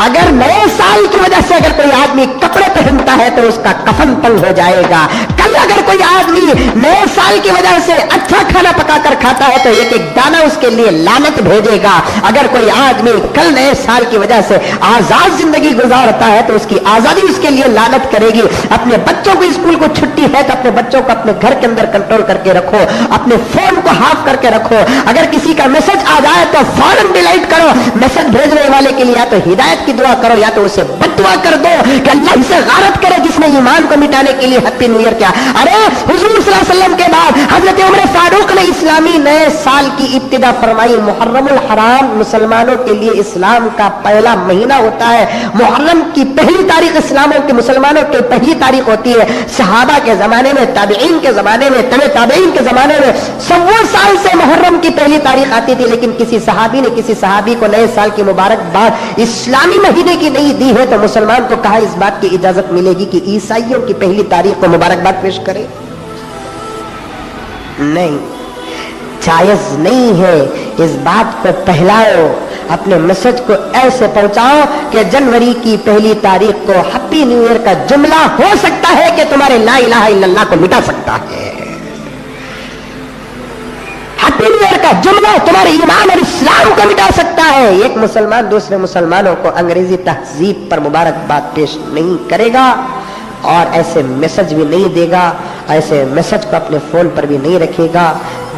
अगर नए साल की वजह से अगर कोई आदमी कपड़े पहनता है तो उसका कफन तंग हो जाएगा। कल अगर कोई आदमी नए साल की वजह से अच्छा खाना पकाकर खाता है तो एक एक दाना उसके लिए लानत भेजेगा। अगर कोई आदमी कल नए साल की वजह से आजाद जिंदगी गुजारता है तो उसकी आजादी उसके लिए लानत करेगी। अपने बच्चों को स्कूल को छुट्टी है तो अपने बच्चों को अपने घर के अंदर कंट्रोल करके रखो, अपने फोन को हाफ करके रखो। अगर किसी का मैसेज आ जाए तो फौरन डिलीट करो। मैसेज भेजने वाले के लिए या तो हिदायत की दुआ करो या तो उसे बददुआ कर दो कि अल्लाह इसे गारत करे जिसने ईमान को मिटाने के लिए हैप्पी न्यू ईयर किया। अरे हुजूर सल्लल्लाहु अलैहि वसल्लम के बाद हजरत उमर फारूक ने इस्लामी नए साल की इब्तिदा फरमाई। मुहर्रमुल हराम मुसलमानों के लिए इस्लाम का पहला महीना होता है। मुहर्रम की पहली तारीख इस्लामों के मुसलमानों की पहली तारीख होती है। सहाबा के जमाने में, ताबईन के जमाने में, तबे ताबईन के जमाने में 100 साल से मुहर्रम की पहली तारीख आती थी, लेकिन किसी सहाबी ने किसी सहाबी को नए साल की मुबारकबाद इस्लामी महीने की नहीं दी है तो मुसलमान को कहा इस बात की इजाजत मिलेगी कि ईसाइयों की पहली तारीख को मुबारकबाद पेश करे? नहीं, जायज नहीं है। इस बात को फैलाओ, अपने मैसेज को ऐसे पहुंचाओ कि जनवरी की पहली तारीख को हैप्पी न्यू ईयर का जुमला हो सकता है कि तुम्हारे ला इलाहा इल्लल्लाह को मिटा सकता है। हैप्पी न्यू ईयर का जुमला तुम्हारे ईमान और इस्लाम को मिटा सकता है। एक मुसलमान दूसरे मुसलमानों को अंग्रेजी तहजीब पर मुबारकबाद पेश नहीं करेगा और ऐसे मैसेज भी नहीं देगा, ऐसे मैसेज को अपने फोन पर भी नहीं रखेगा,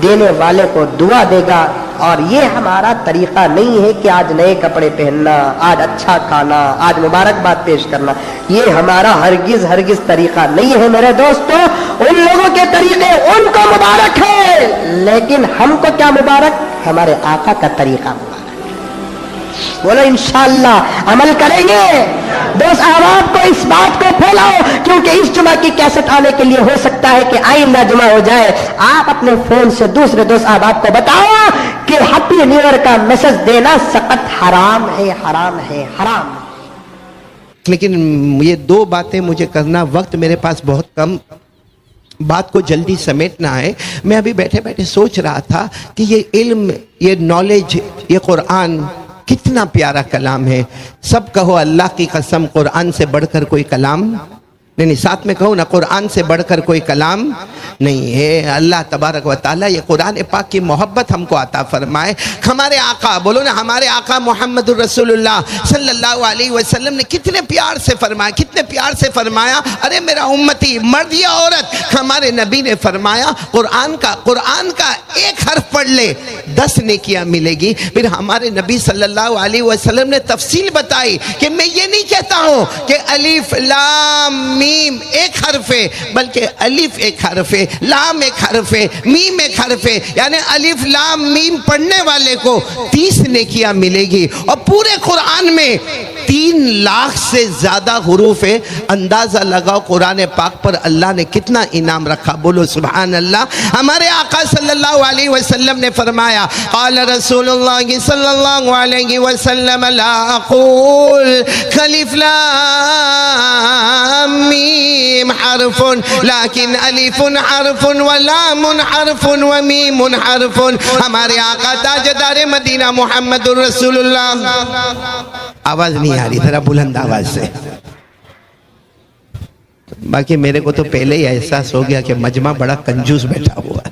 देने वाले को दुआ देगा। और ये हमारा तरीका नहीं है कि आज नए कपड़े पहनना, आज अच्छा खाना, आज मुबारकबाद पेश करना, ये हमारा हरगिज हरगिज तरीका नहीं है मेरे दोस्तों। उन लोगों के तरीके उनको मुबारक है, लेकिन हमको क्या मुबारक? हमारे आका का तरीका मुबारक। बोलो इंशाअल्लाह अमल करेंगे। दोस्त अहबाब को इस बात को फैलाओ, क्योंकि इस जुमा की कैसेट आने के लिए हो सकता है कि आइंदा जुमा हो जाए। आप अपने फोन से दूसरे दोस्त अहबाब को बताओ कि हैप्पी न्यू ईयर का मैसेज देना सख्त हराम है, हराम है, हराम। लेकिन ये दो बातें मुझे करना, वक्त मेरे पास बहुत कम, बात को जल्दी समेटना है। मैं अभी बैठे बैठे सोच रहा था कि ये इल्म, ये नॉलेज, ये कुरान कितना प्यारा कलाम है। सब कहो अल्लाह की कसम, कुरान से बढ़कर कोई कलाम नहीं, साथ में कहो ना, कुरान से बढ़कर कोई कलाम नहीं है। अल्लाह तबारक व तआला ये कुरान पाक की मोहब्बत हमको अता फरमाए। हमारे आका, बोलो ना, हमारे आका मोहम्मद रसूलुल्लाह सल्लल्लाहु अलैहि वसल्लम ने कितने प्यार से फरमाया, कितने प्यार से फरमाया, अरे मेरा उम्मती मर्द या औरत, हमारे नबी ने फरमाया कुरान का एक हर्फ पढ़ ले 10 नेकियां मिलेगी। फिर हमारे नबी सल्लल्लाहु अलैहि वसल्लम ने तफसील बताई कि मैं ये नहीं कहता हूं कि अलिफ लाम मीम एक हर्फ है, बल्कि अलिफ एक हर्फ है, लाम एक हर्फ है, मीम एक हर्फ है। यानी अलिफ लाम मीम पढ़ने वाले को 30 नेकियां मिलेगी। और पूरे कुरान में 3 लाख से ज्यादा हुरूफ है। अंदाजा लगाओ कुरान पाक पर अल्लाह ने कितना इनाम रखा। बोलो सुभान अल्लाह। हमारे आका सल्लल्लाहु अलैहि वसल्लम ने फरमाया, क़ाल रसूलुल्लाह सल्लल्लाहु अलैहि वसल्लम ला अक़ूल अलिफ लाम मीम हरफुन लाकिन अलिफुन हरफुन व लामुन हरफुन व मीमुन हरफुन। हमारे आका ताजदार मदीना मुहम्मदुर रसूलुल्लाह, आवाज नहीं आ रही, जरा बुलंद आवाज से। बाकी मेरे को तो पहले ही एहसास हो गया कि मजमा बड़ा कंजूस बैठा हुआ है,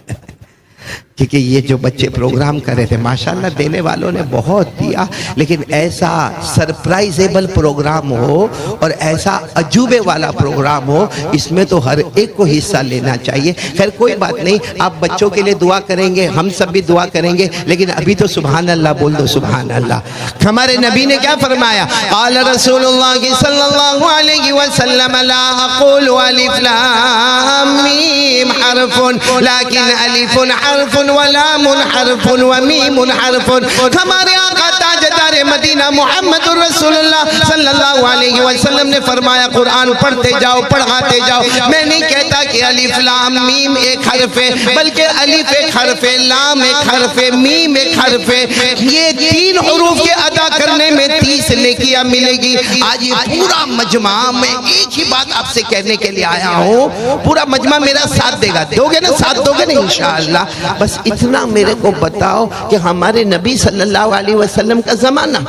क्योंकि ये जो बच्चे प्रोग्राम कर रहे थे माशाल्लाह देने वालों ने बहुत दिया, लेकिन ऐसा सरप्राइजेबल प्रोग्राम हो और ऐसा अजूबे वाला प्रोग्राम हो, इसमें तो हर एक को हिस्सा लेना चाहिए। खैर कोई बात नहीं, आप बच्चों के लिए दुआ करेंगे, हम सब भी दुआ करेंगे, लेकिन अभी तो सुभान अल्लाह बोल दो, सुभान अल्लाह। हमारे नबी ने क्या फरमाया, क़ाल रसूलुल्लाह सल्लल्लाहु अलैहि वसल्लम ला अक़ूलु अलिफ लाम मीम हरफुन लाकिन अलिफुन हरफुन व लामुन हरफुन व मीमुन हरफुन। हमारे आका ताजदार मदीना मुहम्मदुर रसूलुल्लाह सल्लल्लाहु अलैहि वसल्लम ने फरमाया कुरान पढ़ते जाओ, पढ़ाते जाओ। मैं नहीं कहता कि अलिफ लाम मीम एक हर्फ है, बल्कि अलिफ एक हर्फ है, लाम एक हर्फ है, मीम एक हर्फ है। ये 3 हुरूफ के अदा करने में 30 नेकियां मिलेगी। आज ये पूरा मजमा, मैं एक ही बात आपसे कहने के लिए आया हूँ, पूरा मजमा मेरा साथ देगा, दोगे ना, साथ दोगे ना इंशाअल्लाह। बस बस इतना मेरे को बताओ कि हमारे नबी सल्लल्लाहु अलैहि वसल्लम का जमाना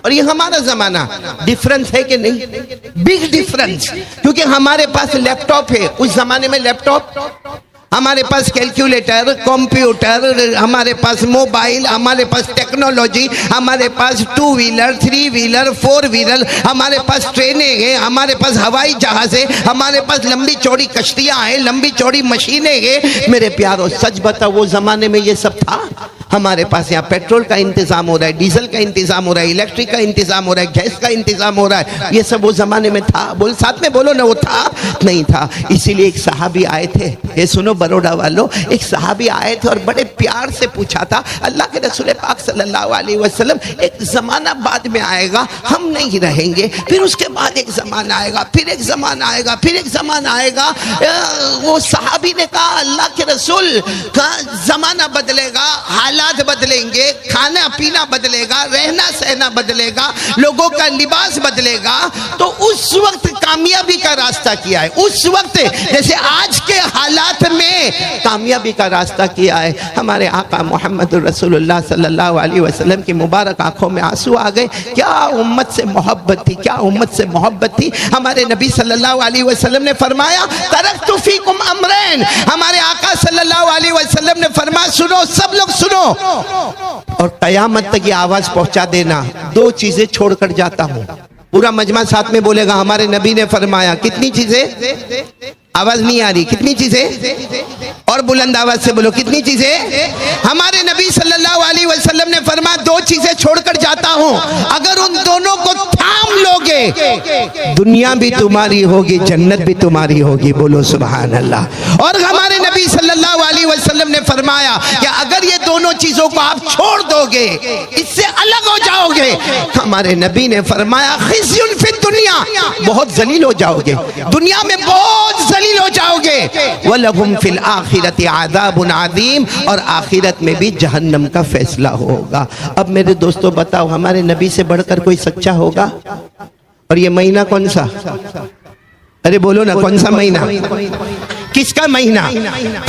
और ये हमारा जमाना डिफरेंस है कि नहीं? बिग डिफरेंस, क्योंकि हमारे पास लैपटॉप है, उस जमाने में लैपटॉप, हमारे पास कैलकुलेटर, कंप्यूटर, हमारे पास मोबाइल, हमारे पास टेक्नोलॉजी, हमारे पास 2 व्हीलर, 3 व्हीलर, 4 व्हीलर, हमारे पास ट्रेनें हैं, हमारे पास हवाई जहाज है, हमारे पास लंबी चौड़ी कश्तियां हैं, लंबी चौड़ी मशीनें हैं। मेरे प्यारो सच बताओ, वो जमाने में ये सब था? हमारे पास यहाँ पेट्रोल का इंतजाम हो रहा है, डीजल का इंतजाम हो रहा है, इलेक्ट्रिक का इंतजाम हो रहा है, गैस का इंतजाम हो रहा है, ये सब वो जमाने में था? बोल साथ में बोलो ना, वो था? नहीं था। इसीलिए एक सहाबी आए थे, ये सुनो बरोड़ा वालों, एक सहाबी आए थे और बड़े प्यार से पूछा था, अल्लाह के रसूल पाक सल्लल्लाहु अलैहि वसल्लम, एक जमाना बाद में आएगा, हम नहीं रहेंगे, फिर उसके बाद एक जमाना आएगा, फिर एक जमाना आएगा, फिर एक जमाना आएगा। वो सहाबी ने कहा, अल्लाह के रसूल का जमाना बदलेगा, हालात बदलेंगे, खाना पीना बदलेगा, रहना सहना बदलेगा, लोगों का लिबास बदलेगा, तो उस वक्त कामयाबी का रास्ता क्या है? उस वक्त जैसे आज के हालात में कामयाबी का रास्ता किया है? हमारे आका मोहम्मद रसूलुल्लाह सल्लल्लाहु अलैहि वसल्लम की मुबारक आंखों में आंसू आ गए। क्या उम्मत से मोहब्बत थी, क्या उम्मत से मोहब्बत थी। हमारे नबी सल्लल्लाहु अलैहि वसल्लम ने फरमाया, तरक्तु फीकुम अमरैन। हमारे आका सल्लल्लाहु अलैहि वसल्लम ने फरमाया, सुनो सब लोग सुनो और कयामत तक ये आवाज पहुंचा देना, 2 चीजें छोड़कर जाता हूं। पूरा मजमा साथ में बोलेगा, हमारे नबी ने फरमाया। कितनी चीजें? आवाज नहीं आ रही। कितनी चीजें? और बुलंद आवाज से बोलो, कितनी चीजें? हमारे नबी सल्लल्लाहु अलैहि वसल्लम ने फरमाया, 2 चीजें छोड़कर जाता हूं, अगर उन दोनों को थाम लोगे, दुनिया भी तुम्हारी होगी, जन्नत भी तुम्हारी होगी। बोलो सुभान अल्लाह। और हमारे नबी सल्लल्लाहु अलैहि वसल्लम ने फरमाया कि अगर ये दोनों चीजों को आप छोड़ दोगे, इससे अलग हो जाओगे, हमारे नबी ने फरमाया, खिज़्युन फिद दुनिया, बहुत जलील हो जाओगे, दुनिया में बहुत जलील हो जाओगे। वलहुम फिल आखिरति अज़ाबुन अज़ीम, और आखिरत में भी जहन्नम का फैसला होगा। अब मेरे दोस्तों बताओ, हमारे नबी से बढ़कर कोई सच्चा होगा? और ये महीना कौन सा? अरे बोलो ना, कौन सा महीना? किसका महीना?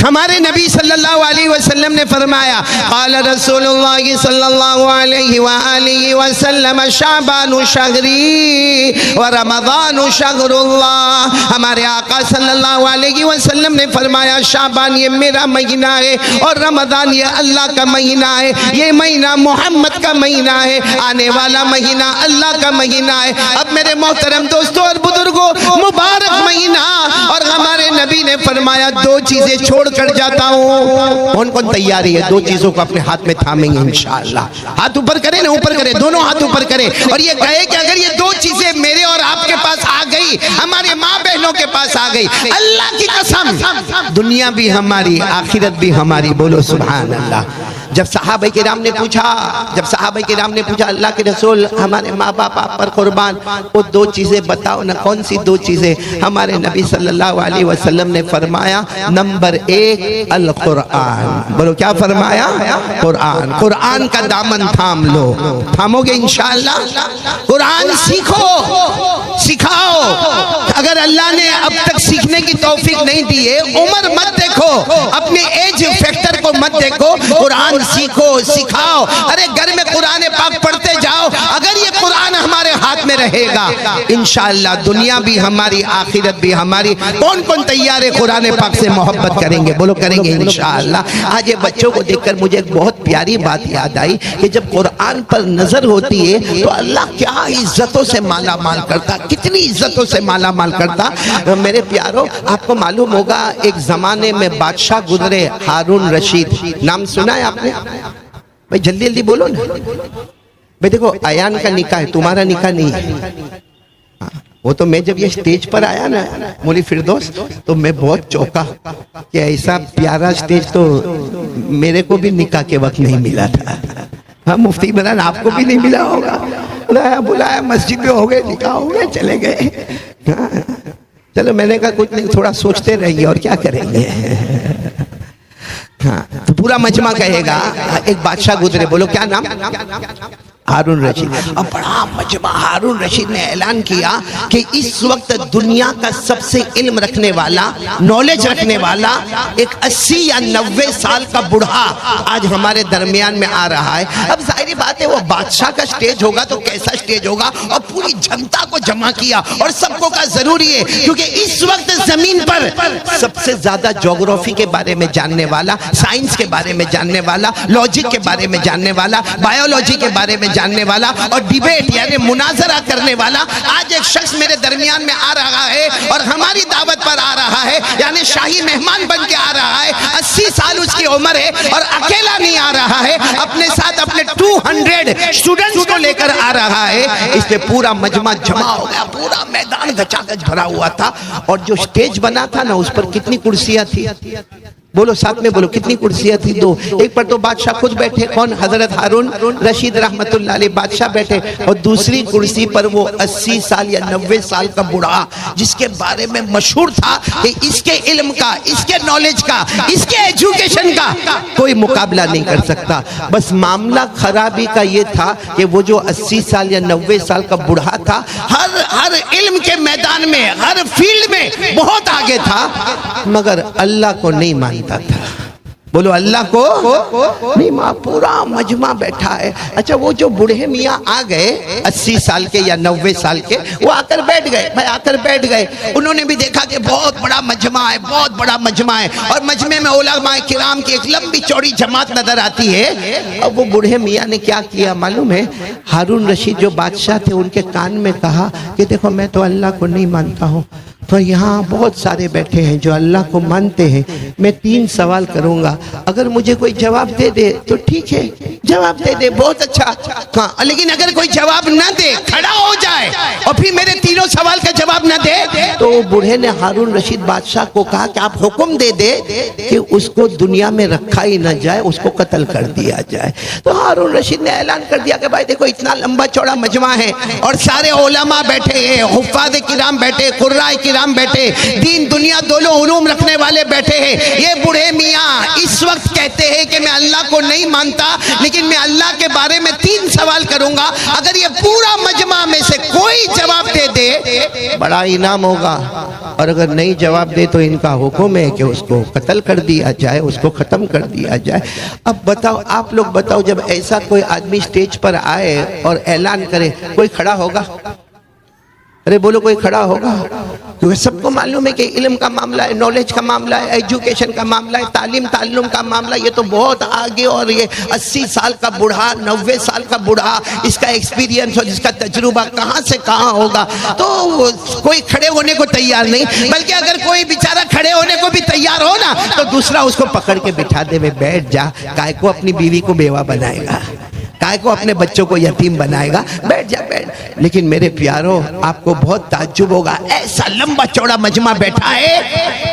हमारे नबी सल्लल्लाहु अलैहि वसल्लम ने फरमाया, क़ाल रसूलुल्लाह सल्लल्लाहु अलैहि व आलिहि वसल्लम, शाबानु शहरी व रमज़ानु शहरुल्लाह। हमारे आका सल्लल्लाहु अलैहि वसल्लम ने फरमाया, शाबान ये मेरा महीना है और रमज़ान ये अल्लाह का महीना है। ये महीना मोहम्मद का महीना है, आने वाला महीना अल्लाह का महीना है। अब मेरे मोहतरम दोस्तों और बुजुर्गों, मुबारक महीना, और हमारे नबी ने फरमाया, 2 चीजें छोड़कर जाता हूं। कौन कौन तैयारी है 2 चीजों को अपने हाथ में थामेंगे इंशाअल्लाह? हाथ ऊपर करें ना, ऊपर करें, दोनों हाथ ऊपर करें और ये कहे कि अगर ये 2 चीजें मेरे और आपके पास आ गई, हमारे माँ बहनों के पास आ गई, अल्लाह की कसम, दुनिया भी हमारी, आखिरत भी हमारी। बोलो सुभान अल्लाह। जब सहाबा किराम ने पूछा, अल्लाह के रसूल, हमारे माँ बाप आप पर कुर्बान, वो 2 चीजें बताओ ना, कौन सी 2 चीजें? हमारे नबी सल्लल्लाहु अलैहि वसल्लम ने फरमाया, नंबर 1 अल कुरान। बोलो क्या फरमाया? कुरान। कुरान का दामन थाम लो। थामोगे इंशाअल्लाह? कुरान सीखो, सिखाओ। अगर अल्लाह ने अब तक सीखने की तौफीक नहीं दी है, उम्र मत देखो, अपने एज फैक्टर को मत देखो, कुरान सीखो, सिखाओ। अरे घर में कुरान पाक पढ़ते जाओ। अगर ये कुरान हमारे हाथ में रहेगा, इंशाअल्लाह दुनिया भी हमारी, आखिरत भी हमारी। कौन कौन तैयार है कुरान पाक से मोहब्बत करेंगे? बोलो करेंगे इंशाअल्लाह। आज ये बच्चों को देखकर मुझे एक बहुत प्यारी बात याद आई कि जब कुरान पर नजर होती है तो अल्लाह क्या इज्जतों से माला माल करता, कितनी इज्जतों से माला माल करता। मेरे प्यारो, आपको मालूम होगा एक जमाने में बादशाह गुजरे, हारून रशीद, नाम सुना है आपने? भाई जल्दी जल्दी बोलो ना भाई। देखो, अयान का निकाह है, तुम्हारा निकाह नहीं है। वो तो मैं जब ये स्टेज पर आया ना मौलवी फिरदौस, तो मैं बहुत चौंका कि ऐसा प्यारा स्टेज तो मेरे को भी निकाह के वक्त नहीं मिला था। हाँ मुफ्ती इमरान, आपको भी नहीं मिला होगा। बुलाया मस्जिद में, हो गए निकाह, हो गए, चले गए। हाँ, चलो मैंने कहा कुछ नहीं, थोड़ा सोचते रहिए और क्या करेंगे। हाँ, तो पूरा मजमा कहेगा, एक बादशाह गुजरे, बोलो क्या नाम? हारून रशीद। अब बड़ा मजमा, हारून रशीद ने ऐलान किया कि इस वक्त दुनिया का सबसे इल्म रखने वाला, नॉलेज रखने वाला एक 80 या 90 साल का बूढ़ा आज हमारे दरमियान में आ रहा है। अब जाहिर बात है वो बादशाह का स्टेज होगा तो कैसा स्टेज होगा, और पूरी जनता को जमा किया और सबको का जरूरी है, क्योंकि इस वक्त जमीन पर सबसे ज्यादा ज्योग्राफी के बारे में जानने वाला, साइंस के बारे में जानने वाला, लॉजिक के बारे में जानने वाला, बायोलॉजी के बारे में जानने वाला और डिबेट यानी मुनाजरा करने वाला आज एक शख्स मेरे दरमियान में आ रहा है और हमारी दावत पर आ रहा है, यानी शाही मेहमान बन के आ रहा है। 80 साल उसकी उम्र है और अकेला नहीं आ रहा है, अपने साथ अपने 200 स्टूडेंट्स को लेकर आ रहा है। इसलिए पूरा मजमा जमा हो गया, पूरा मैदान गचागच भरा हुआ था। और जो स्टेज बना था ना, उस पर कितनी कुर्सियां थी? बोलो, साथ में बोलो, कितनी कुर्सियां थी? 2। एक पर तो बादशाह खुद बैठे, कौन? हजरत हारून रशीद रहमतुल्लाह अलैह बादशाह बैठे, और दूसरी कुर्सी पर वो 80 साल या 90 साल का बूढ़ा, जिसके बारे में मशहूर था कि इसके इल्म का, इसके नॉलेज का, इसके एजुकेशन का कोई मुकाबला नहीं कर सकता। बस मामला खराबी का ये था कि वो जो 80 साल या 90 साल का बूढ़ा था, हर इल्म के मैदान में, हर फील्ड में बहुत आगे था, मगर अल्लाह को नहीं मानता था। बोलो, अल्लाह को नहीं। माँ पूरा मजमा बैठा है। अच्छा, वो जो बूढ़े मियाँ आ गए 80 साल के या 90 साल के, वो आकर बैठ गए। भाई आकर बैठ गए, उन्होंने भी देखा कि बहुत बड़ा मजमा है, बहुत बड़ा मजमा है, और मजमे में उलमाए किराम की एक लंबी चौड़ी जमात नजर आती है। अब वो बूढ़े मियाँ ने क्या किया मालूम है? हारून रशीद जो बादशाह थे, उनके कान में कहा कि देखो, मैं तो अल्लाह को नहीं मानता हूँ, तो यहाँ बहुत सारे बैठे हैं जो अल्लाह को मानते हैं। मैं 3 सवाल करूंगा, अगर मुझे कोई जवाब दे दे तो ठीक है, जवाब दे दे बहुत अच्छा, हाँ, लेकिन अगर कोई जवाब ना दे, खड़ा हो जाए और फिर मेरे 3 सवाल का जवाब ना दे, तो बूढ़े ने हारून रशीद बादशाह को कहा कि आप हुक्म दे दे कि उसको दुनिया में रखा ही ना जाए, उसको कत्ल कर दिया जाए। तो हारून रशीद ने ऐलान कर दिया कि भाई देखो, इतना लंबा चौड़ा मजमा है और सारे उलमा बैठे हैं, हुफ्फाज़ किराम बैठे, कुर्राए किराम बैठे, दीन दुनिया दोनों उलूम रखने वाले बैठे हैं। ये बूढ़े मियाँ इस वक्त कहते हैं कि मैं अल्लाह को नहीं मानता, लेकिन मैं अल्लाह के बारे में 3 सवाल करूंगा, अगर ये पूरा मजमा में से कोई जवाब दे दे, बड़ा इनाम होगा, और अगर नहीं जवाब दे तो इनका हुक्म है कि उसको कत्ल कर दिया जाए, उसको खत्म कर दिया जाए। अब बताओ, आप लोग बताओ, जब ऐसा कोई आदमी स्टेज पर आए और ऐलान करे, कोई खड़ा होगा? अरे बोलो, कोई खड़ा होगा? क्योंकि सबको मालूम है कि इल्म का मामला है, नॉलेज का मामला है, एजुकेशन का मामला है, तालीम ताल्लुम का मामला, ये तो बहुत आगे। और ये 80 साल का बूढ़ा, 90 साल का बूढ़ा, इसका एक्सपीरियंस और इसका तजुर्बा कहाँ से कहाँ होगा, तो कोई खड़े होने को तैयार नहीं। बल्कि अगर कोई बेचारा खड़े होने को भी तैयार हो ना, तो दूसरा उसको पकड़ के बिठा दे, में बैठ जा, काय को अपनी बीवी को बेवा बनाएगा, काय को अपने बच्चों को यतीम बनाएगा, बैठ जा, बैठ। लेकिन मेरे प्यारो, आपको बहुत ताज्जुब होगा, ऐसा लंबा चौड़ा मजमा बैठा है,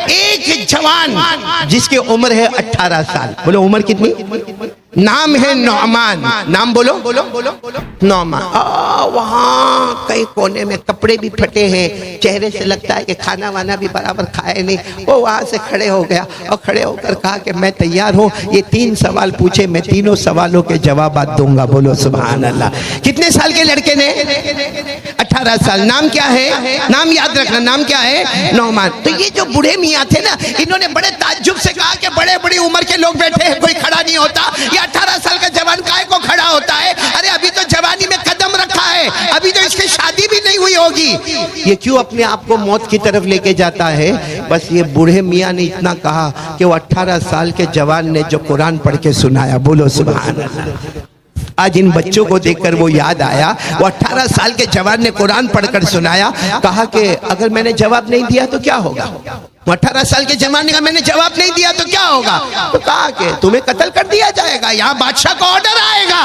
एक जवान जिसकी उम्र है 18 साल। बोलो, उम्र कितनी? नाम है नौमान। नाम बोलो, नौमान। वहाँ कई कोने में कपड़े भी फटे हैं, चेहरे से लगता है कि खाना वाना भी बराबर खाए नहीं। वो वहाँ से खड़े हो गया और खड़े होकर कहा कि मैं तैयार हूँ, ये 3 सवाल पूछे, मैं 3 सवालों के जवाब दूंगा। बोलो सुभान अल्लाह। कितने साल के लड़के ने? 18 साल। नाम क्या है? नाम याद रखना, नाम क्या है? नौमान। तो ये जो बूढ़े मियाँ थे ना, इन्होंने बड़े ताज्जुब से कहा कि बड़े बड़ी उम्र के लोग बैठे हैं, कोई खड़ा नहीं होता, 18 साल का जवान काय को खड़ा होता है? अरे अभी तो जवानी में कदम रखा है, अभी तो इसकी शादी भी नहीं हुई होगी, ये क्यों अपने आप को मौत की तरफ लेके जाता है? बस ये बूढ़े मियाँ ने इतना कहा कि वो 18 साल के जवान ने जो कुरान पढ़ के सुनाया, बोलो सुभान अल्लाह। आज इन बच्चों को देखकर वो याद आया, वो 18 साल के जवान ने कुरान पढ़कर सुनाया, कहा कि अगर मैंने जवाब नहीं दिया तो क्या होगा? 18 साल के जवान ने कहा मैंने जवाब नहीं दिया तो क्या होगा? तो कहा कि तुम्हें कत्ल कर दिया जाएगा, यहाँ बादशाह का ऑर्डर आएगा।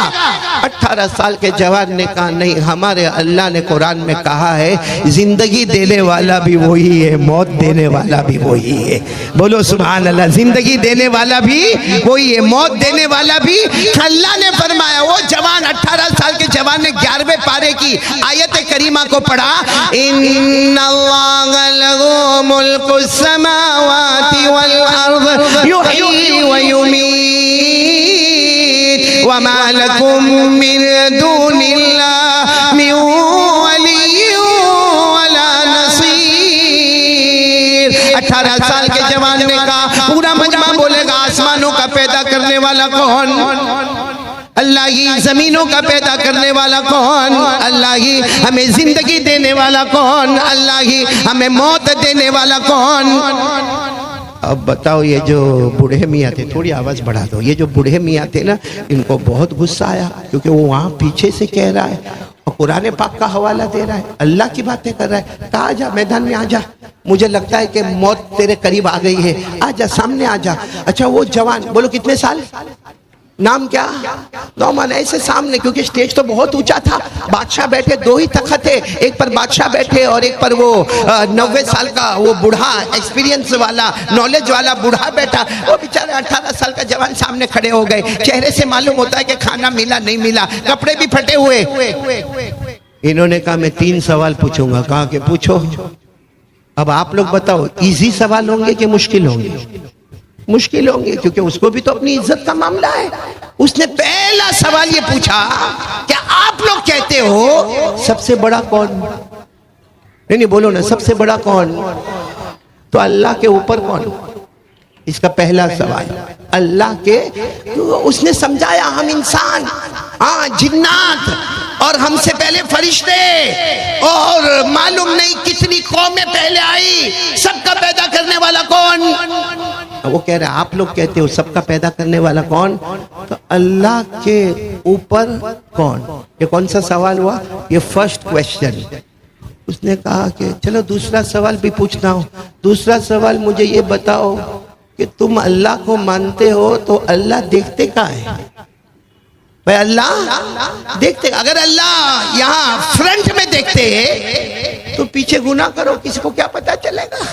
18 साल के जवान ने कहा नहीं, हमारे अल्लाह ने कुरान में कहा है जिंदगी देने वाला भी वही है, मौत देने वाला भी वही है। बोलो सुभान अल्लाह। जिंदगी देने वाला भी वही है, मौत देने वाला भी अल्लाह ने फरमाया। वो जवान 18 साल के जवान ने 11वें पारे की आयत करीमा को पढ़ा, इन्नल्लाह लहू मुल्कुस समावाति वल अर्द युही व युमीत वमा लकुम मिन दूनिल्लाह मिन वलिय्यिन वला नसीर। 18 साल के जवान ने कहा, पूरा मजमा बोलेगा आसमानों का पैदा करने वाला कौन? अल्लाह ही। जमीनों का पैदा करने वाला कौन? अल्लाह ही। हमें जिंदगी देने वाला कौन? अल्लाह ही। हमें मौत देने वाला कौन? अब बताओ, ये जो बूढ़े मियाँ थे, थोड़ी आवाज बढ़ा दो, ये जो बूढ़े मियाँ थे ना, इनको बहुत गुस्सा आया, क्योंकि वो वहां पीछे से कह रहा है और कुरान पाक का हवाला दे रहा है, अल्लाह की बातें कर रहा है। कहा आजा, मैदान में आजा, मुझे लगता है कि मौत तेरे करीब आ गई है, आजा, सामने आजा। अच्छा, वो जवान, बोलो कितने साल, नाम क्या? नौमान। ऐसे सामने, क्योंकि स्टेज तो बहुत ऊंचा था, बादशाह बैठे, 2 ही तख्त थे, एक पर बादशाह बैठे और एक पर वो 90 साल का वो बूढ़ा, एक्सपीरियंस वाला, नॉलेज वाला बूढ़ा बैठा। वो बेचारे 18 साल का जवान सामने खड़े हो गए। चेहरे से मालूम होता है कि खाना मिला नहीं मिला, कपड़े भी फटे हुए। इन्होंने कहा मैं 3 सवाल पूछूंगा। कहा कि पूछो। अब आप लोग बताओ, इजी सवाल होंगे कि मुश्किल होंगे? मुश्किल होंगे, क्योंकि उसको भी तो अपनी इज्जत का मामला है। उसने पहला सवाल ये पूछा, क्या आप लोग कहते हो सबसे बड़ा कौन? नहीं, बोलो ना, सबसे बड़ा कौन? तो अल्लाह के ऊपर कौन? इसका पहला सवाल। अल्लाह के, उसने समझाया हम इंसान, हाँ, जिन्नात और हमसे पहले फरिश्ते और मालूम नहीं कितनी कौमें पहले आई, सबका पैदा करने वाला कौन? वो कह रहे आप लोग कहते हो सबका पैदा करने वाला कौन? तो अल्लाह के ऊपर कौन? ये कौन सा सवाल हुआ? ये फर्स्ट क्वेश्चन। उसने कहा कि चलो दूसरा सवाल भी पूछना हो। दूसरा सवाल, मुझे ये बताओ कि तुम अल्लाह को मानते हो तो अल्लाह देखते कहाँ है? भाई अल्लाह देखते, अगर अल्लाह यहाँ फ्रंट में देखते तो पीछे गुनाह करो, किसी को क्या पता चलेगा?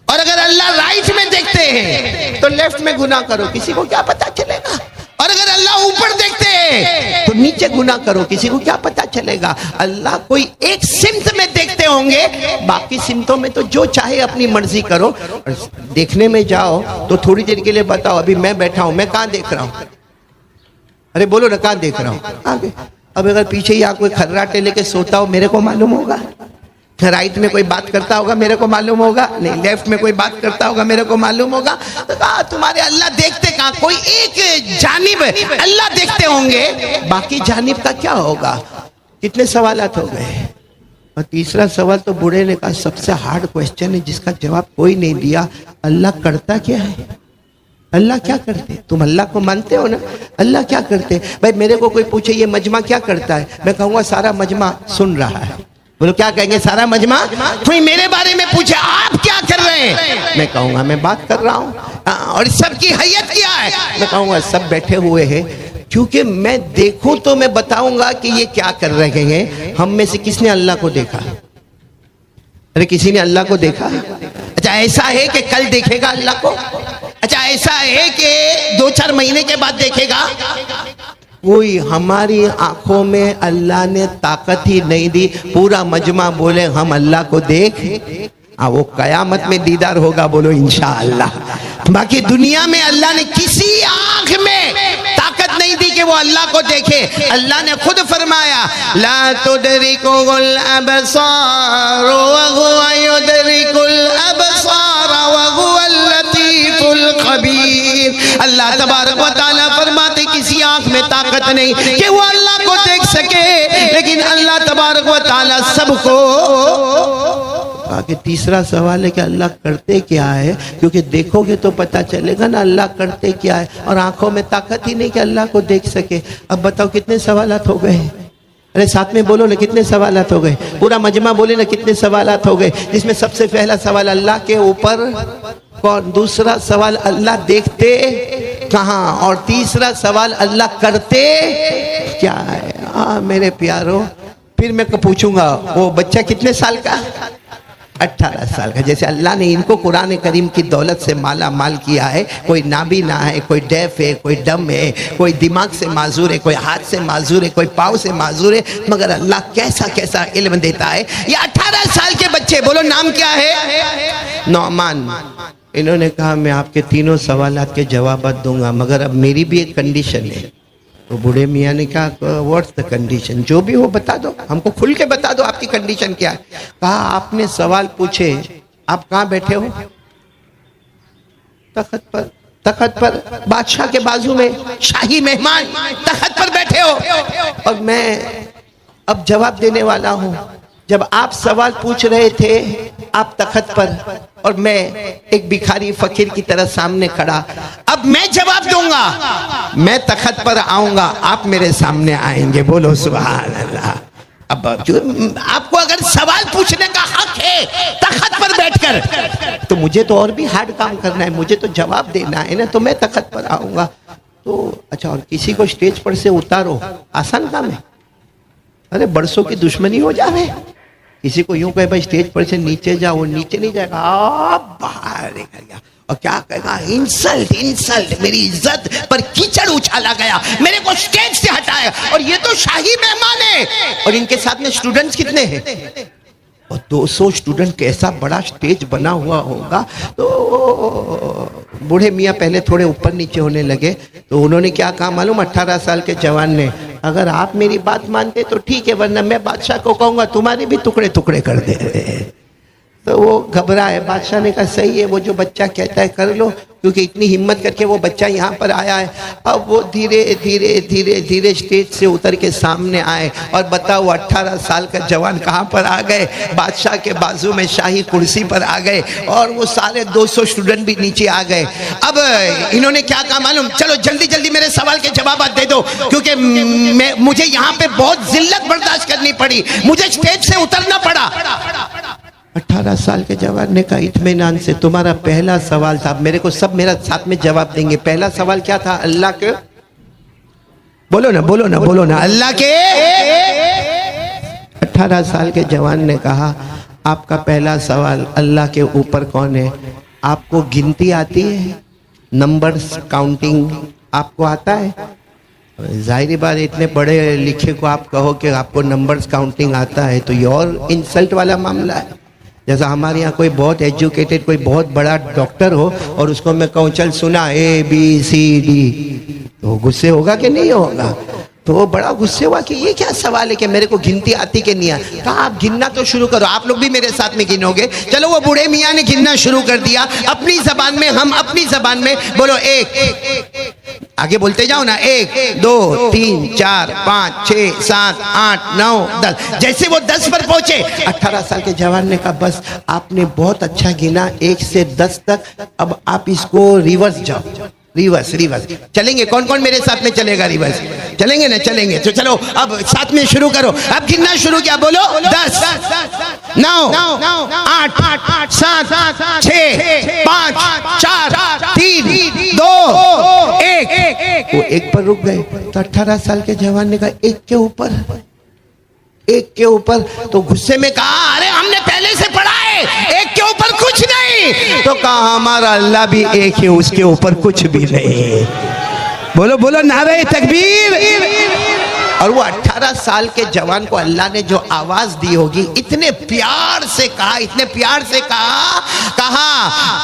और अगर अल्लाह राइट में देखते हैं तो लेफ्ट में गुनाह करो, किसी को क्या पता चलेगा? और अगर अल्लाह ऊपर देखते हैं तो नीचे गुनाह करो, किसी को क्या पता चलेगा? अल्लाह कोई एक सिमत में देखते होंगे, बाकी सिमतों में तो जो चाहे अपनी मर्जी करो। देखने में जाओ तो थोड़ी देर के लिए बताओ, अभी मैं बैठा हूं, मैं कहां देख रहा हूं? अरे बोलो ना, कहां देख रहा हूं? आगे। अब अगर पीछे ही कोई खर्राटे लेके सोता हो, मेरे को मालूम होगा? राइट में कोई बात करता होगा, मेरे को मालूम होगा? नहीं। लेफ्ट में कोई बात करता होगा, मेरे को मालूम होगा? तो कहा तुम्हारे अल्लाह देखते कहाँ? कोई एक जानिब अल्लाह देखते होंगे, बाकी जानिब का क्या होगा? कितने सवालात हो गए? और तीसरा सवाल तो बूढ़े ने कहा सबसे हार्ड क्वेश्चन है, जिसका जवाब कोई नहीं दिया। अल्लाह करता क्या है? अल्लाह क्या करते? तुम अल्लाह को मानते हो ना? अल्लाह क्या करते? भाई मेरे को कोई पूछे ये मजमा क्या करता है, मैं कहूँगा सारा मजमा सुन रहा है। बोलो क्या कहेंगे? सारा मजमा। कोई मेरे बारे में पूछे आप क्या कर रहे हैं, मैं कहूँगा मैं बात कर रहा हूँ। और सबकी हैयत क्या है, मैं कहूँगा सब बैठे हुए हैं, क्योंकि मैं देखूं तो मैं बताऊंगा कि ये क्या कर रहे हैं। हम में से किसने अल्लाह को देखा? अरे किसी ने अल्लाह को देखा? अच्छा ऐसा है कि कल देखेगा अल्लाह को? अच्छा ऐसा है कि 2-4 महीने के बाद देखेगा? कोई हमारी आंखों में अल्लाह ने ताकत ही नहीं दी। पूरा मजमा बोले हम अल्लाह को देख, वो कयामत में दीदार होगा, बोलो इंशाअल्लाह। बाकी दुनिया में अल्लाह ने किसी आंख में ताकत नहीं दी कि वो अल्लाह को देखे। अल्लाह ने खुद फरमाया ला तुदरिकुल अबसार व हुवा युदरिकुल अबसार व हुवल लतीफुल खबीर। अल्लाह तबारक व तआला फरमाते किसी आंख में ताकत नहीं कि वो अल्लाह को देख सके, लेकिन अल्लाह तबारक व तआला सबको। आगे तीसरा सवाल है कि अल्लाह करते क्या है, क्योंकि देखोगे तो पता चलेगा ना अल्लाह करते क्या है, और आंखों में ताकत ही नहीं कि अल्लाह को देख सके। अब बताओ कितने सवालात हो गए? अरे साथ में बोलो ना, कितने सवालात हो गए? पूरा मजमा बोले ना कितने सवालात हो गए? जिसमें सबसे पहला सवाल अल्लाह के ऊपर कौन, दूसरा सवाल अल्लाह देखते कहाँ, और तीसरा सवाल अल्लाह करते क्या है। मेरे प्यारो, फिर मैं पूछूंगा वो बच्चा कितने साल का? 18 साल का। जैसे अल्लाह ने इनको कुरान करीम की दौलत से माला माल किया है, कोई नाबीना है, कोई डेफ है, कोई डम है, कोई दिमाग से माजूर है, कोई हाथ से माजूर है, कोई पाँव से माजूर है, मगर अल्लाह कैसा कैसा इल्म देता है। ये 18 साल के बच्चे, बोलो नाम क्या है? नौमान। इन्होंने कहा मैं आपके तीनों सवालात के जवाब दूंगा, मगर अब मेरी भी एक कंडीशन है। तो बूढ़े मियाँ ने कहा व्हाट्स द कंडीशन, जो भी हो बता दो, हमको खुल के बता दो आपकी कंडीशन क्या है। कहा आपने सवाल पूछे, आप कहाँ बैठे हो? तख्त पर। तख्त पर, बादशाह के बाजू में शाही मेहमान तख्त पर बैठे हो, और मैं अब जवाब देने वाला हूं। जब आप सवाल पूछ रहे थे आप तख्त पर, और मैं एक भिखारी फकीर की तरह सामने खड़ा, अब मैं जवाब दूंगा। मैं तख्त पर आऊंगा, आप मेरे सामने आएंगे। बोलो सुभान अल्लाह। अब आपको अगर सवाल पूछने का हक है तख्त पर बैठकर, तो मुझे तो और भी हार्ड काम करना है, मुझे तो जवाब देना है ना, तो मैं तख्त पर आऊंगा। तो अच्छा, और किसी को स्टेज पर से उतारो, आसान काम है? अरे बरसों की दुश्मनी हो जाए। किसी को यूं कहे भाई स्टेज पर से नीचे जाओ, वो नीचे नहीं जाएगा, बाहर निकल गया। और क्या कहेगा? इंसल्ट, इंसल्ट, मेरी इज्जत पर कीचड़ उछाला गया, मेरे को स्टेज से हटाया। और ये तो शाही मेहमान है, और इनके साथ में स्टूडेंट्स कितने हैं? और 200 स्टूडेंट, कैसा बड़ा स्टेज बना हुआ होगा। तो बूढ़े मियाँ पहले थोड़े ऊपर नीचे होने लगे, तो उन्होंने क्या कहा मालूम? 18 साल के जवान ने, अगर आप मेरी बात मानते तो ठीक है, वरना मैं बादशाह को कहूंगा तुम्हारे भी टुकड़े टुकड़े कर दे। तो वो घबराए। बादशाह ने कहा सही है, वो जो बच्चा कहता है कर लो, क्योंकि इतनी हिम्मत करके वो बच्चा यहाँ पर आया है। अब वो धीरे धीरे धीरे धीरे स्टेज से उतर के सामने आए, और बताओ 18 साल का जवान कहाँ पर आ गए? बादशाह के बाजू में शाही कुर्सी पर आ गए, और वो सारे 200 स्टूडेंट भी नीचे आ गए। अब इन्होंने क्या कहा मालूम? चलो जल्दी जल्दी मेरे सवाल के जवाब दे दो, क्योंकि मुझे यहाँ पे बहुत जिल्लत बर्दाश्त करनी पड़ी, मुझे स्टेज से उतरना पड़ा। 18 साल के जवान ने कहा इत्मीनान से, तुम्हारा पहला सवाल था, मेरे को सब मेरा साथ में जवाब देंगे। पहला सवाल क्या था? अल्लाह के, बोलो ना, बोलो ना, बोलो ना, अल्लाह के। 18 साल के जवान ने कहा आपका पहला सवाल अल्लाह के ऊपर कौन है? आपको गिनती आती है? नंबर्स काउंटिंग आपको आता है? जाहिर बात, इतने बड़े लिखे को आप कहो कि आपको नंबर्स काउंटिंग आता है, तो ये और इंसल्ट वाला मामला है। जैसा हमारे यहाँ कोई बहुत एजुकेटेड, कोई बहुत बड़ा डॉक्टर हो, और उसको मैं कहूँ चल सुना ABCD, तो गुस्से होगा कि नहीं होगा? तो वो बड़ा गुस्से हुआ कि ये क्या सवाल है कि मेरे को गिनती आती कि नहीं आती। कहा आप गिनना तो शुरू करो, आप लोग भी मेरे साथ में गिनोगे। चलो वो बूढ़े मियाँ ने गिनना शुरू कर दिया अपनी जबान में, हम अपनी जबान में। बोलो एक, आगे बोलते जाओ ना, 1 2 3 4 5 6 7 8 9 10। जैसे वो 10 पर पहुंचे, 18 साल के जवान ने कहा बस आपने बहुत अच्छा गिना 1 से 10 तक, अब आप इसको रिवर्स जाओ। रिवर्स, रिवर्स चलेंगे? कौन कौन मेरे साथ में चलेगा? रिवर्स चलेंगे ना? चलेंगे। तो चलो अब साथ में शुरू करो। अब गिनना शुरू किया, बोलो 10 9 8 7 6 5 4 3 2 1। वो 1 पर रुक गए। तो 18 साल के जवान ने कहा 1 के ऊपर, 1 के ऊपर। तो गुस्से में कहा अरे हमने पहले से पढ़ा है 1 के ऊपर कुछ नहीं। तो कहा हमारा अल्लाह भी 1 है, उसके ऊपर कुछ भी नहीं। बोलो बोलो नारे तकबीर। और वो 18 साल के जवान को अल्लाह ने जो आवाज दी होगी, इतने प्यार से कहा, इतने प्यार से कहा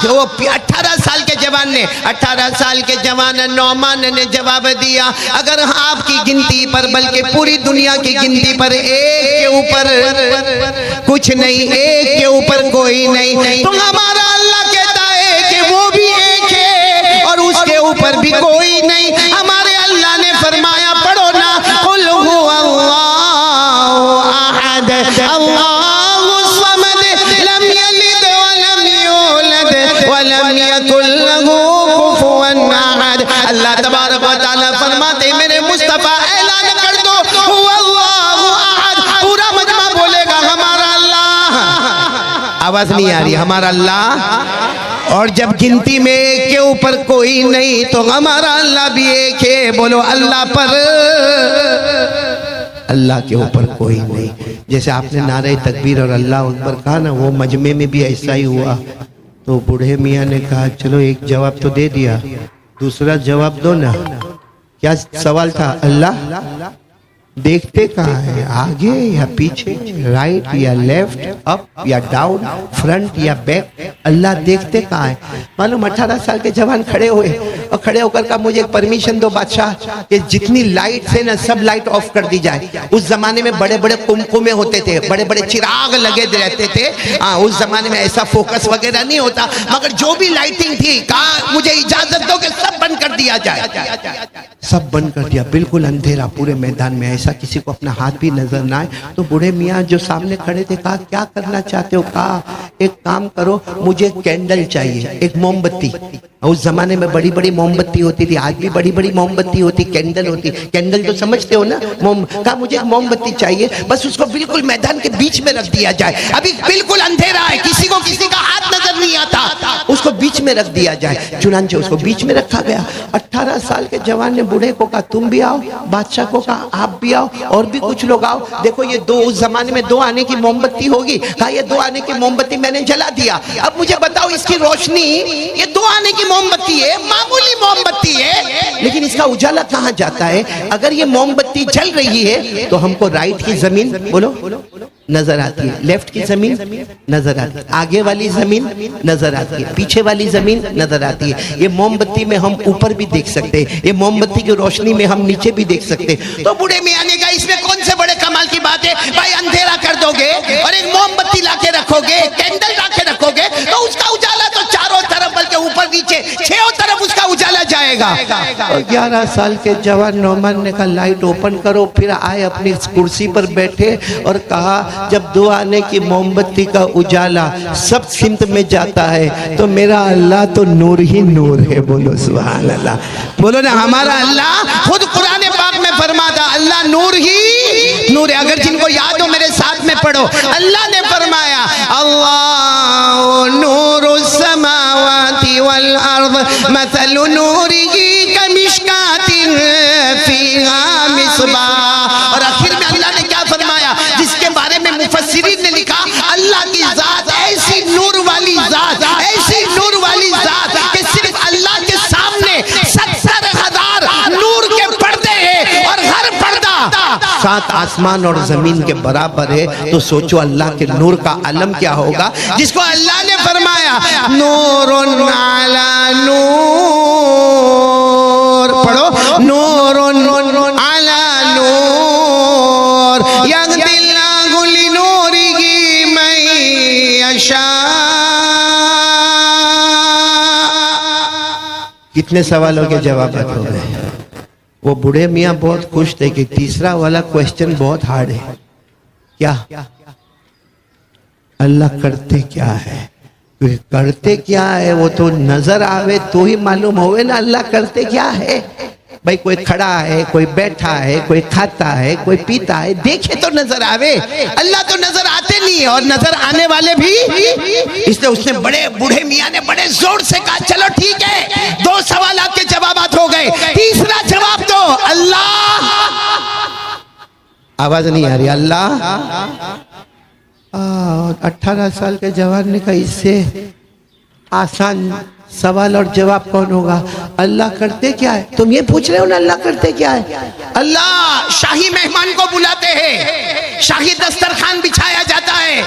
कि वो 18 साल के जवान ने, 18 साल के जवान नौमान ने जवाब दिया अगर आपकी गिनती पर, बल्कि पूरी दुनिया की गिनती पर 1 के ऊपर कुछ नहीं, 1 के ऊपर कोई नहीं, तो हमारा अल्लाह कहता है कि वो भी 1 है और उसके ऊपर भी कोई नहीं। हमारे अल्लाह ने फरमाया, पढ़ो ना, कुल हुवल्लाहु अहद अल्लाहुस समद लम यलिद वलम यूलद वलम यकुल लहू कुफुवन अहद। अल्लाह तबारक व तआला फरमाते मेरे मुस्तफा ऐलान कर दो हुवल्लाहु अहद। पूरा मजमा बोलेगा हमारा अल्लाह। आवाज नहीं आ रही? हमारा अल्लाह। और जब गिनती में 1 के ऊपर कोई नहीं, तो हमारा अल्लाह भी 1 है। बोलो अल्लाह पर, अल्लाह के ऊपर कोई नहीं। जैसे आपने नारे तकबीर और अल्लाह अकबर कहा ना, वो मजमे में भी ऐसा ही हुआ। तो बूढ़े मियाँ ने कहा चलो एक जवाब तो दे दिया, दूसरा जवाब दो ना। क्या सवाल था? अल्लाह देखते कहाँ है, आगे या पीछे, राइट या लेफ्ट, अप या डाउन, फ्रंट या बैक, अल्लाह देखते कहाँ है। मालूम 18 साल के जवान खड़े हुए और खड़े होकर कहा मुझे परमिशन दो बादशाह कि जितनी लाइट है ना सब लाइट ऑफ कर दी जाए। उस जमाने में बड़े बड़े कुमकुमे होते थे, बड़े बड़े चिराग लगे रहते थे। हाँ, उस जमाने में ऐसा फोकस वगैरह नहीं होता, मगर जो भी लाइटिंग थी कहा मुझे इजाजत दो कि सब बंद कर दिया जाए। सब बंद कर दिया, बिल्कुल अंधेरा पूरे मैदान में, ऐसा किसी को अपना हाथ भी नजर ना आए। तो बूढ़े मियाँ जो सामने खड़े थे कहा क्या करना चाहते हो? कहा एक काम करो, मुझे कैंडल चाहिए, एक मोमबत्ती। उस जमाने में बड़ी बड़ी मोमबत्ती होती थी, आज भी बड़ी बड़ी मोमबत्ती होती, कैंडल होती। कैंडल तो समझते हो ना, कहा मुझे एक मोमबत्ती चाहिए, बस उसको बिल्कुल मैदान के बीच में रख दिया जाए। अभी बिल्कुल अंधेरा है, किसी को किसी का हाथ नजर नहीं आता, उसको बीच में रख दिया जाए। चुनांचे उसको बीच में रखा गया। 18 साल के जवान ने बूढ़े को कहा तुम भी आओ, बादशाह को कहा आप भी आओ, और भी कुछ लोग आओ। देखो ये दो, उस जमाने में 2 आने की मोमबत्ती होगी, कहा ये 2 आने की मोमबत्ती मैंने जला दिया। अब मुझे बताओ इसकी रोशनी, ये 2 आने की मोमबत्ती है, मामूली मोमबत्ती है, लेकिन इसका उजाला कहां जाता है? अगर ये मोमबत्ती जल रही है तो हमको राइट की जमीन बोलो नजर आती है, लेफ्ट की जमीन नजर आती है, आगे वाली जमीन नजर आती है, पीछे वाली जमीन नजर आती है। ये मोमबत्ती में हम ऊपर भी देख सकते हैं, ये मोमबत्ती की रोशनी में हम नीचे भी देख सकते हैं। तो बूढ़े मियां ने कहा इसमें कौन से बड़े कमाल की बात है भाई, अंधेरा कर दोगे और एक मोमबत्ती लाके रखोगे, कैंडल लाके रखोगे, तो उसका उजाला तो चारों तरफ बल्कि ऊपर नीचे 6 तरफ उसका उजाला जाएगा। 11 साल के जवान नौमान ने कहा लाइट ओपन करो, फिर आए अपनी कुर्सी पर बैठे और कहा जब 2 आने की मोमबत्ती का उजाला सब सिमत में जाता है तो मेरा अल्लाह तो नूर ही नूर है। बोलो सुभान अल्लाह, बोलो ना, हमारा अल्लाह खुद कुरान पाक में फरमाता अल्लाह नूर ही नूर है। अगर जिनको याद हो मेरे साथ में पढ़ो, अल्लाह ने फरमाया अल्लाह नूरुस समावाति वल अर्द मसलु नूरिही कमिशकातिन फीहा मिसबाह। और आखिर में अल्लाह ने क्या फरमाया, जिसके बारे में मुफस्सिरीन ने लिखा अल्लाह की जात ऐसी नूर वाली जात, ऐसी नूर वाली जात कि सिर्फ अल्लाह के सामने 70,000 नूर के पर्दे हैं और हर पर्दा 7 आसमान और जमीन के बराबर है। तो सोचो अल्लाह के नूर का आलम क्या होगा, जिसको अल्लाह ने फरमाया नूरुन अला नूर, पढ़ो नूरुन अला नूर यहदिल्लाहु लिनूरिही मन यशा। कितने सवालों के जवाब हो गए। वो बूढ़े मियाँ बहुत खुश थे कि तीसरा वाला क्वेश्चन बहुत हार्ड है। क्या अल्लाह करते क्या है? क्योंकि करते क्या है वो तो नजर आवे तो ही मालूम होवे ना अल्लाह करते क्या है। भाई कोई खड़ा है, कोई बैठा है, कोई खाता है, कोई पीता है, देखे तो नजर आवे। अल्लाह तो नजर आते नहीं है और नजर आने वाले भी। इसलिए उसने बड़े बूढ़े मियाँ ने बड़े जोर से कहा चलो ठीक है, 2 सवाल आपके जवाब हो गए, तीसरा जवाब दो अल्लाह। आवाज नहीं आ रही, अल्लाह। 18 साल के जवान ने कहा इससे आसान सवाल और जवाब कौन होगा? अल्लाह करते क्या है? तुम ये पूछ रहे हो ना अल्लाह करते क्या है? अल्लाह शाही मेहमान को बुलाते हैं, शाही दस्तरखान बिछाया जाता है,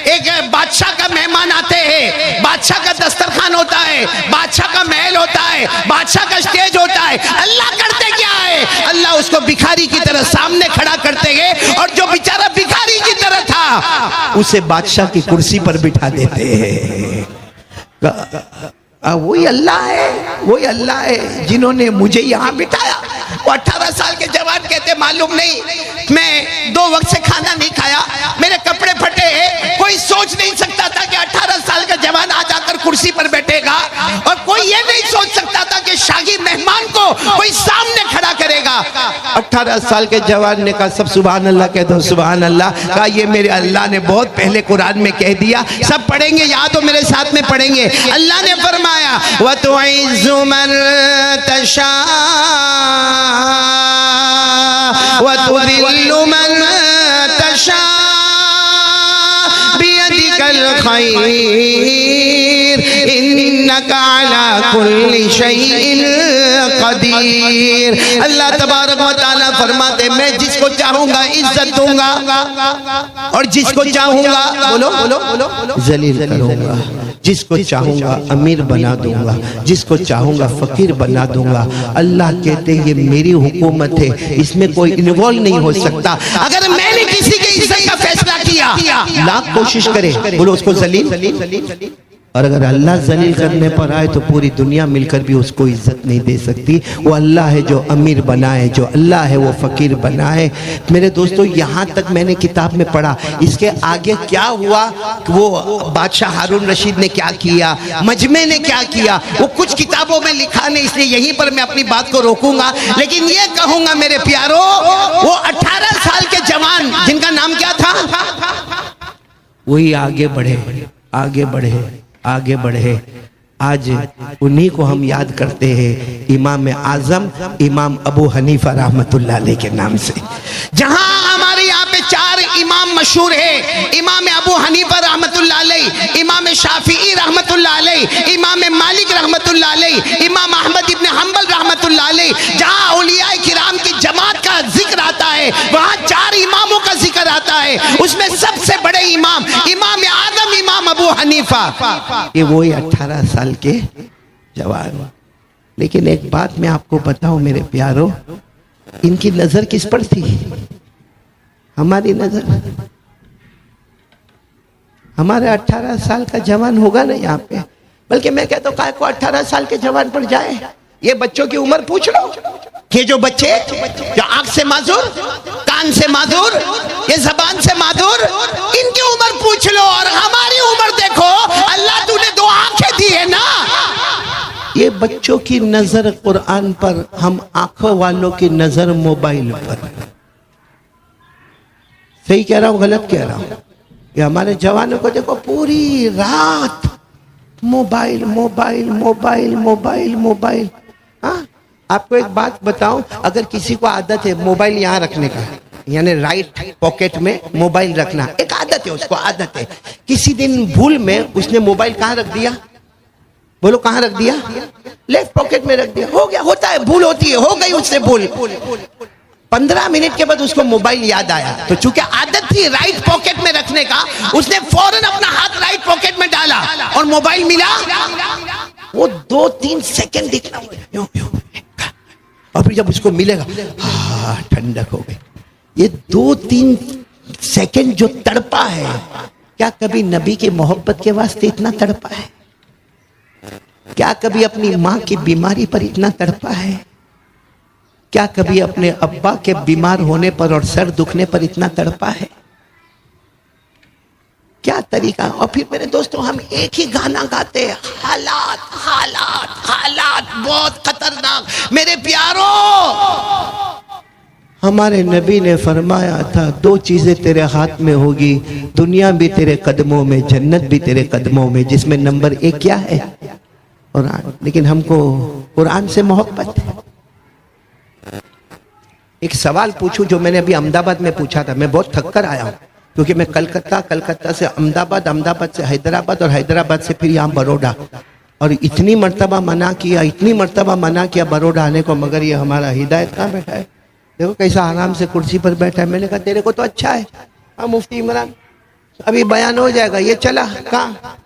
एक बादशाह का मेहमान आते हैं, बादशाह का दस्तरखान होता है, बादशाह का महल होता है, बादशाह का स्टेज होता है। अल्लाह करते क्या है? अल्लाह उसको भिखारी की तरह सामने खड़ा करते हैं और जो बेचारा भिखारी की तरह था उसे बादशाह की कुर्सी पर बिठा देते हैं। वही अल्लाह है, वही अल्लाह है जिन्होंने मुझे यहाँ बिठाया। वो 18 साल के जवान कहते मालूम नहीं, मैं 2 वक्त से खाना नहीं खाया, मेरे कपड़े फटे हैं। कोई सोच नहीं सकता था कि 18 साल का जवान आ जाकर कुर्सी पर बैठेगा, और कोई ये नहीं सोच सकता था कि शाही मेहमान को कोई सामने खड़ा करेगा। 18 साल के जवान ने कहा सब सुभान अल्लाह कह दो, सुभान अल्लाह। कहा ये मेरे अल्लाह ने बहुत पहले कुरान में कह दिया, सब पढ़ेंगे, याद हो मेरे साथ में पढ़ेंगे। अल्लाह ने फरमाया व तुइज़्ज़ु मन तशा व तुज़िल्लु मन तशा बियदिकल खैर इन्नका अला कुल्ली शैइन कदीर। अल्लाह तबारक व तआला फरमाते मैं जिसको चाहूंगा इज्जत दूंगा और जिसको चाहूंगा बोलो बोलो बोलो जलील करूंगा, जिसको चाहूंगा अमीर बना दूंगा, जिसको चाहूंगा फकीर बना दूंगा। अल्लाह कहते ये मेरी हुकूमत है, इसमें कोई इन्वॉल्व नहीं हो सकता। अगर मैंने किसी के इज्जत का फैसला किया, लाख कोशिश करे बोलो उसको जलील, और अगर अल्लाह जलील करने पर आए तो पूरी दुनिया मिलकर भी उसको इज्जत नहीं दे सकती। वो अल्लाह है जो अमीर बनाए, जो अल्लाह है वो फकीर बनाए। मेरे दोस्तों यहाँ तक मैंने किताब में पढ़ा, इसके आगे क्या हुआ, वो बादशाह हारून रशीद ने क्या किया, मजमे ने क्या किया, वो कुछ किताबों में लिखा नहीं, इसलिए यहीं पर मैं अपनी बात को रोकूंगा। लेकिन ये कहूंगा मेरे प्यारो, वो 18 साल के जवान जिनका नाम क्या था, वही आगे बढ़े आगे बढ़े आगे बढ़े। आज उन्हीं को हम याद करते हैं, इमाम आजम इमाम अबू हनीफा रहमतुल्लाह अलैह के नाम से। जहां हमारे यहाँ पे 4 इमाम मशहूर है, इमाम अबू हनीफा रहमतुल्लाह अलैह, इमाम शाफिई रहमतुल्लाह अलैह, इमाम मालिक रहमतुल्लाह अलैह, इमाम अहमद इब्न हंबल रहमतुल्लाह अलैह। जहां औलिया किराम की जमात का जिक्र आता है, वहां 4 इमामों का जिक्र आता है। उसमें सबसे बड़े इमाम इमाम आजम इमाम अबू हनीफा, ये वही 18 साल के जवान। लेकिन एक बात मैं आपको बताऊं मेरे प्यारो, इनकी नजर किस पर थी? हमारी नजर, हमारे 18 साल का जवान होगा ना यहाँ पे, बल्कि मैं कहता हूँ काय को 18 साल के जवान पर जाए। ये बच्चों की उम्र पूछ लो, ये जो बच्चे जो आंख से माजूर, कान से माजूर, ये जबान से माजूर, इनकी उम्र पूछ लो। और हमारी उम्र देखो, अल्लाह तूने 2 आंखें दी है ना। ये बच्चों की नजर कुरान पर, हम आंखों वालों की नजर मोबाइल पर। सही कह रहा हूं गलत कह रहा हूं? ये हमारे जवानों को देखो पूरी रात mobile mobile mobile mobile mobile. हाँ, आपको एक बात बताऊं, अगर किसी को आदत है मोबाइल यहाँ रखने का, यानी राइट पॉकेट में मोबाइल रखना, एक आदत है, उसको आदत है। किसी दिन भूल में उसने मोबाइल कहाँ रख दिया, बोलो कहाँ रख दिया? लेफ्ट पॉकेट में रख दिया। हो गया, होता है, भूल होती है, हो गई उससे भूल। 15 मिनट के बाद उसको मोबाइल याद आया, तो चूंकि आदत थी राइट पॉकेट में रखने का, उसने फौरन अपना हाथ राइट पॉकेट में डाला और मोबाइल मिला। वो 2-3 सेकंड दिखना, और फिर जब उसको मिलेगा ठंडक हो गई। ये 2-3 सेकंड जो तड़पा है, क्या कभी नबी की मोहब्बत के वास्ते इतना तड़पा है? क्या कभी अपनी माँ की बीमारी पर इतना तड़पा है? क्या कभी अपने अब्बा के बीमार होने पर और सर दुखने पर इतना तड़पा है? क्या तरीका। और फिर मेरे दोस्तों, हम एक ही गाना गाते हैं, हालात हालात हालात बहुत खतरनाक। मेरे प्यारो, हमारे नबी ने फरमाया था 2 चीजें तेरे हाथ में होगी, दुनिया भी तेरे कदमों में, जन्नत भी तेरे कदमों में, जिसमें नंबर 1 क्या है? कुरान। लेकिन हमको कुरान से मोहब्बत है। एक सवाल पूछूं जो मैंने अभी अहमदाबाद में पूछा था, मैं बहुत थक कर आया हूं, क्योंकि मैं कलकत्ता से अहमदाबाद, अहमदाबाद से हैदराबाद और हैदराबाद से फिर यहाँ बड़ौदा, और इतनी मर्तबा मना किया, इतनी मर्तबा मना किया बड़ौदा आने को, मगर ये हमारा हिदायत कहाँ बैठा है, देखो कैसा आराम से कुर्सी पर बैठा है। मैंने कहा तेरे को तो अच्छा है। हाँ मुफ्ती इमरान, अभी बयान हो जाएगा, ये चला कहाँ,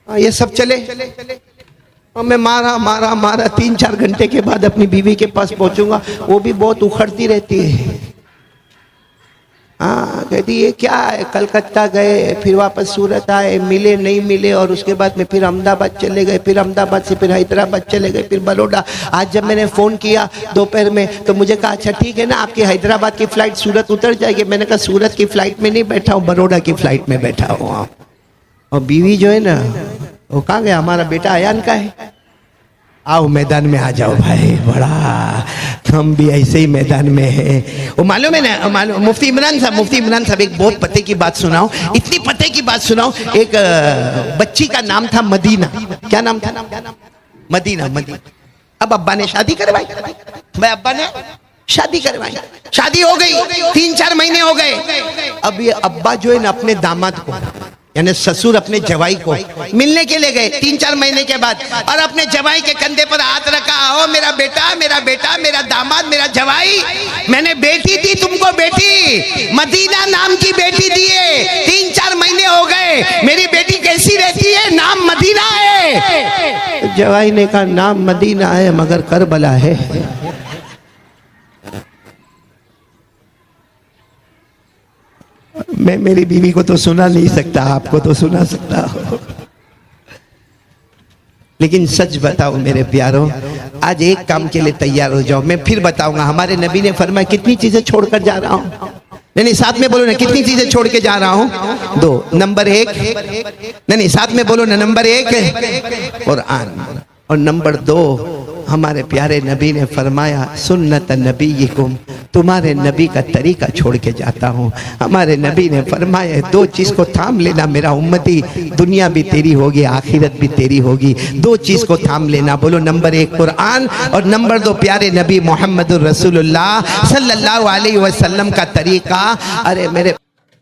ये सब चले, और मैं मारा मारा मारा 3-4 घंटे के बाद अपनी बीवी के पास पहुंचूंगा, वो भी बहुत उखड़ती रहती है। हाँ, कहती ये क्या है, कलकत्ता गए, फिर वापस सूरत आए, मिले नहीं मिले, और उसके बाद में फिर अहमदाबाद चले गए, फिर अहमदाबाद से फिर हैदराबाद चले गए, फिर बड़ौदा। आज जब मैंने फ़ोन किया दोपहर में, तो मुझे कहा अच्छा ठीक है ना, आपकी हैदराबाद की फ़्लाइट सूरत उतर जाएगी। मैंने कहा सूरत की फ़्लाइट में नहीं बैठा हूँ, बड़ौदा की फ़्लाइट में बैठा हूँ। और बीवी जो है ना, वो कहाँ गया, हमारा बेटा अयान का है। आओ मैदान में आ जाओ भाई, बड़ा हम भी ऐसे ही मैदान में हैं। वो मालूम है ना, मालूम मुफ्ती इमरान साहब एक बहुत पते की बात सुनाओ, इतनी पते की बात सुनाओ। एक बच्ची का नाम था मदीना। क्या नाम था? मदीना। अब अब्बा ने शादी करवाई, भाई अब्बा ने शादी करवाई, शादी हो गई, 3-4 महीने हो गए। अब ये अब्बा जो है ना अपने दामाद को यानी ससुर अपने जवाई को मिलने के लिए गए 3-4 महीने के बाद, और अपने जवाई के कंधे पर हाथ रखा, ओ मेरा बेटा, मेरा बेटा, मेरा दामाद, मेरा जवाई, मैंने बेटी दी तुमको, बेटी मदीना नाम की बेटी दी है, 3-4 महीने हो गए, मेरी बेटी कैसी रहती है? नाम मदीना है। जवाई ने कहा नाम मदीना है मगर करबला है। मैं मेरी बीवी को तो सुना नहीं सकता, आपको तो सुना सकता हूं, लेकिन सच बताओ मेरे प्यारों, आज एक काम के लिए तैयार हो जाओ, मैं फिर बताऊंगा। हमारे नबी ने फरमाया कितनी चीजें छोड़कर जा रहा हूं, नहीं साथ में बोलो ना, कितनी चीजें छोड़ के जा रहा हूं? 2। नंबर 1, नहीं साथ में बोलो ना, नंबर 1 कुरान, और नंबर 2 हमारे प्यारे नबी ने फरमाया सुन्नत नबीयकुम, तुम्हारे नबी का तरीका छोड़ के जाता हूँ। हमारे नबी ने फरमाया 2 चीज को थाम लेना मेरा उम्मती, दुनिया भी तेरी होगी आखिरत भी तेरी होगी। 2 चीज को थाम लेना, बोलो नंबर 1 कुरान, और नंबर 2 प्यारे नबी मोहम्मद रसूलुल्लाह सल्लल्लाहु अलैहि वसल्लम का तरीका। अरे मेरे